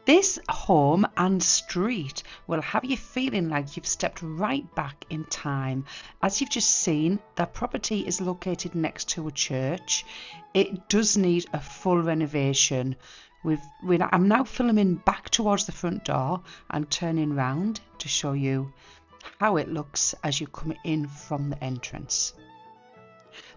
This home and street will have you feeling like you've stepped right back in time. As you've just seen, the property is located next to a church. It does need a full renovation. I'm now filming back towards the front door and turning round to show you how it looks as you come in from the entrance.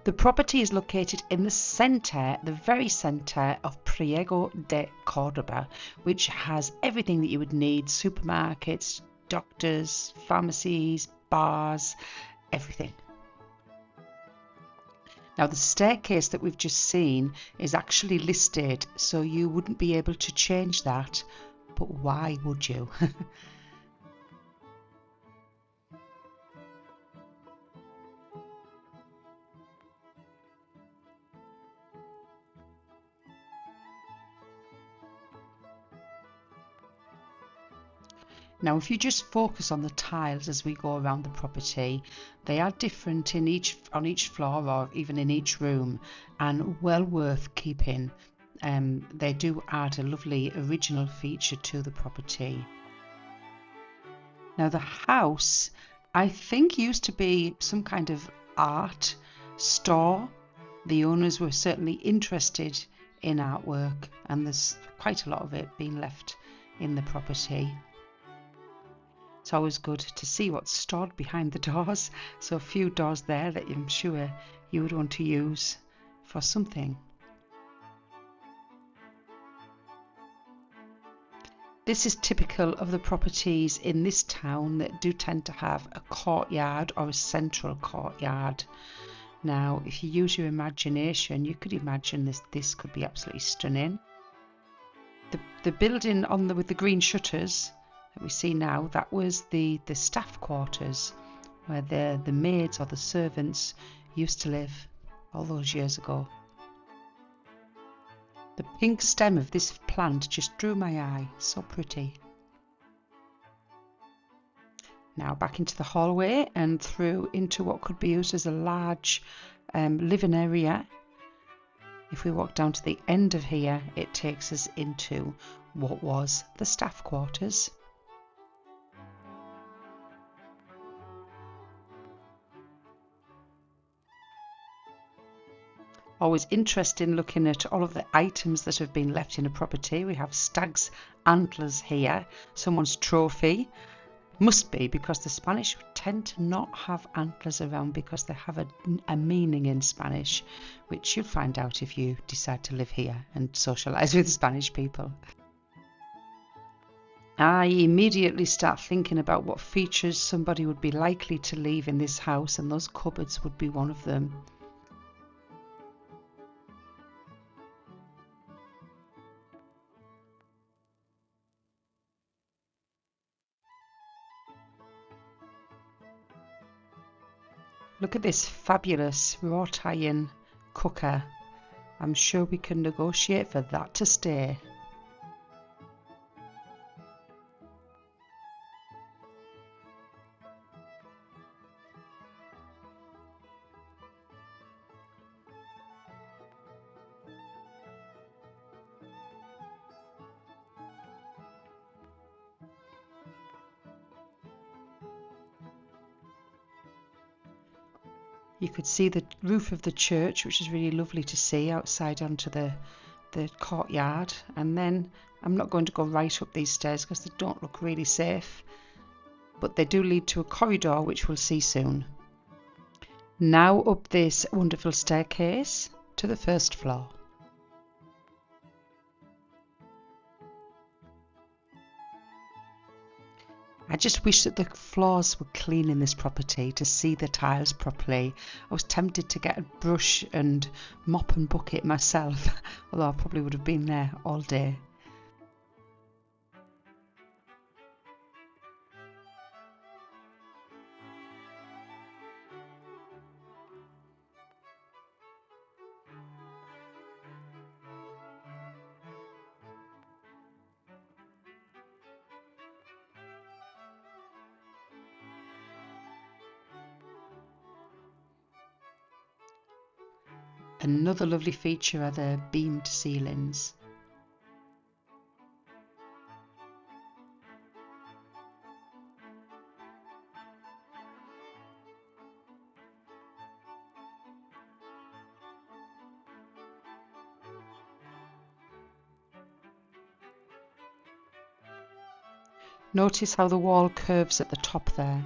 The property is located in the centre, the very centre of Priego de Cordoba, which has everything that you would need: supermarkets, doctors, pharmacies, bars, everything. Now the staircase that we've just seen is actually listed, so you wouldn't be able to change that, but why would you? Now, if you just focus on the tiles as we go around the property, they are different on each floor or even in each room, and well worth keeping. They do add a lovely original feature to the property. Now, the house, I think, used to be some kind of art store. The owners were certainly interested in artwork, and there's quite a lot of it being left in the property. It's always good to see what's stored behind the doors, so a few doors there that I'm sure you would want to use for something. This is typical of the properties in this town that do tend to have a courtyard or a central courtyard. Now, if you use your imagination, you could imagine this could be absolutely stunning. The building with the green shutters that we see now, that was the staff quarters where the maids or the servants used to live all those years ago. The pink stem of this plant just drew my eye, so pretty. Now back into the hallway and through into what could be used as a large living area. If we walk down to the end of here, it takes us into what was the staff quarters. Always interesting looking at all of the items that have been left in a property. We have stag's antlers here, someone's trophy. Must be because the Spanish tend to not have antlers around because they have a meaning in Spanish, which you'll find out if you decide to live here and socialise with Spanish people. I immediately start thinking about what features somebody would be likely to leave in this house, and those cupboards would be one of them. Look at this fabulous wrought iron cooker. I'm sure we can negotiate for that to stay. You could see the roof of the church, which is really lovely to see outside onto the courtyard. And then I'm not going to go right up these stairs because they don't look really safe, but they do lead to a corridor, which we'll see soon. Now up this wonderful staircase to the first floor. I just wish that the floors were clean in this property to see the tiles properly. I was tempted to get a brush and mop and bucket myself, although I probably would have been there all day. Another lovely feature are the beamed ceilings. Notice how the wall curves at the top there.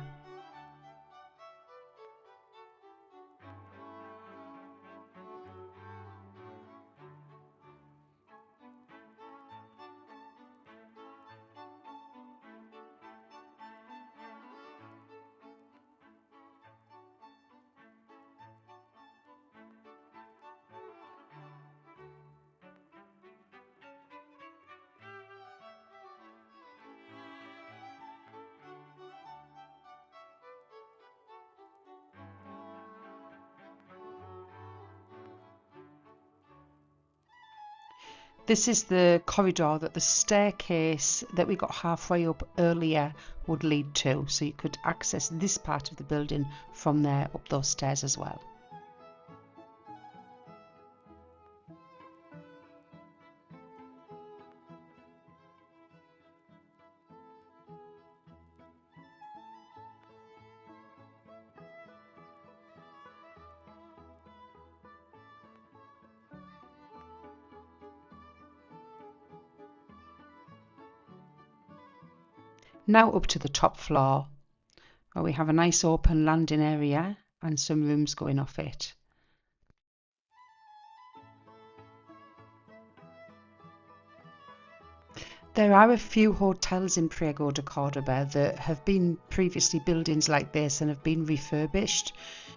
This is the corridor that the staircase that we got halfway up earlier would lead to, so you could access this part of the building from there up those stairs as well. Now up to the top floor, where we have a nice open landing area and some rooms going off it. There are a few hotels in Priego de Cordoba that have been previously buildings like this and have been refurbished.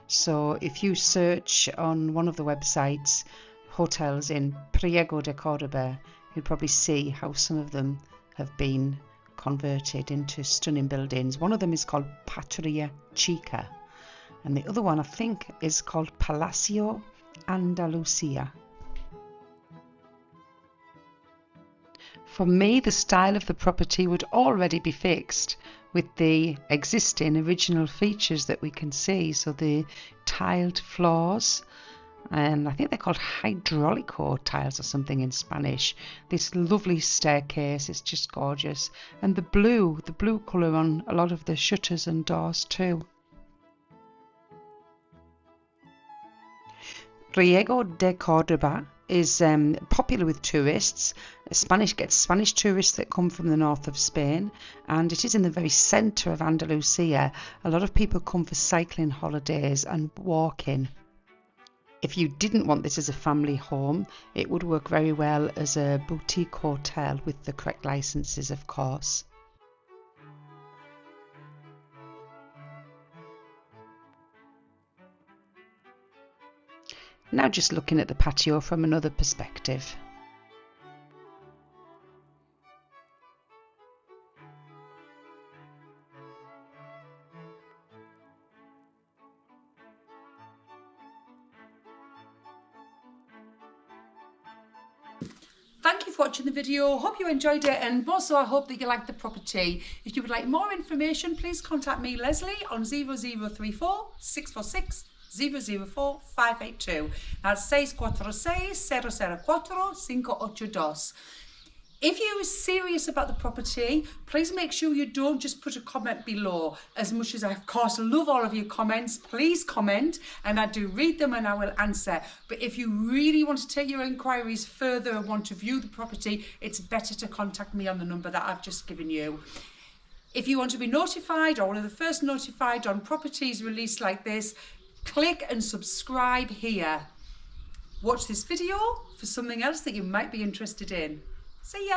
So if you search on one of the websites, hotels in Priego de Cordoba, you'll probably see how some of them have been converted into stunning buildings. One of them is called Patria Chica, and the other one I think is called Palatial Andalusia. For me, the style of the property would already be fixed with the existing original features that we can see. So the tiled floors, and I think they're called hydraulico tiles or something in Spanish. This lovely staircase is just gorgeous, and the blue colour on a lot of the shutters and doors too. Priego de Cordoba is popular with tourists. Spanish tourists that come from the north of Spain, and it is in the very centre of Andalusia. A lot of people come for cycling holidays and walking. If you didn't want this as a family home, it would work very well as a boutique hotel with the correct licenses, of course. Now just looking at the patio from another perspective. Thank you for watching the video. Hope you enjoyed it, and also I hope that you liked the property. If you would like more information, please contact me, Leslie, on 0034 646 004 582. That's 646 004 582. If you're serious about the property, please make sure you don't just put a comment below. As much as I, of course, love all of your comments, please comment, and I do read them and I will answer. But if you really want to take your inquiries further and want to view the property, it's better to contact me on the number that I've just given you. If you want to be notified, or one of the first notified on properties released like this, click and subscribe here. Watch this video for something else that you might be interested in. See ya!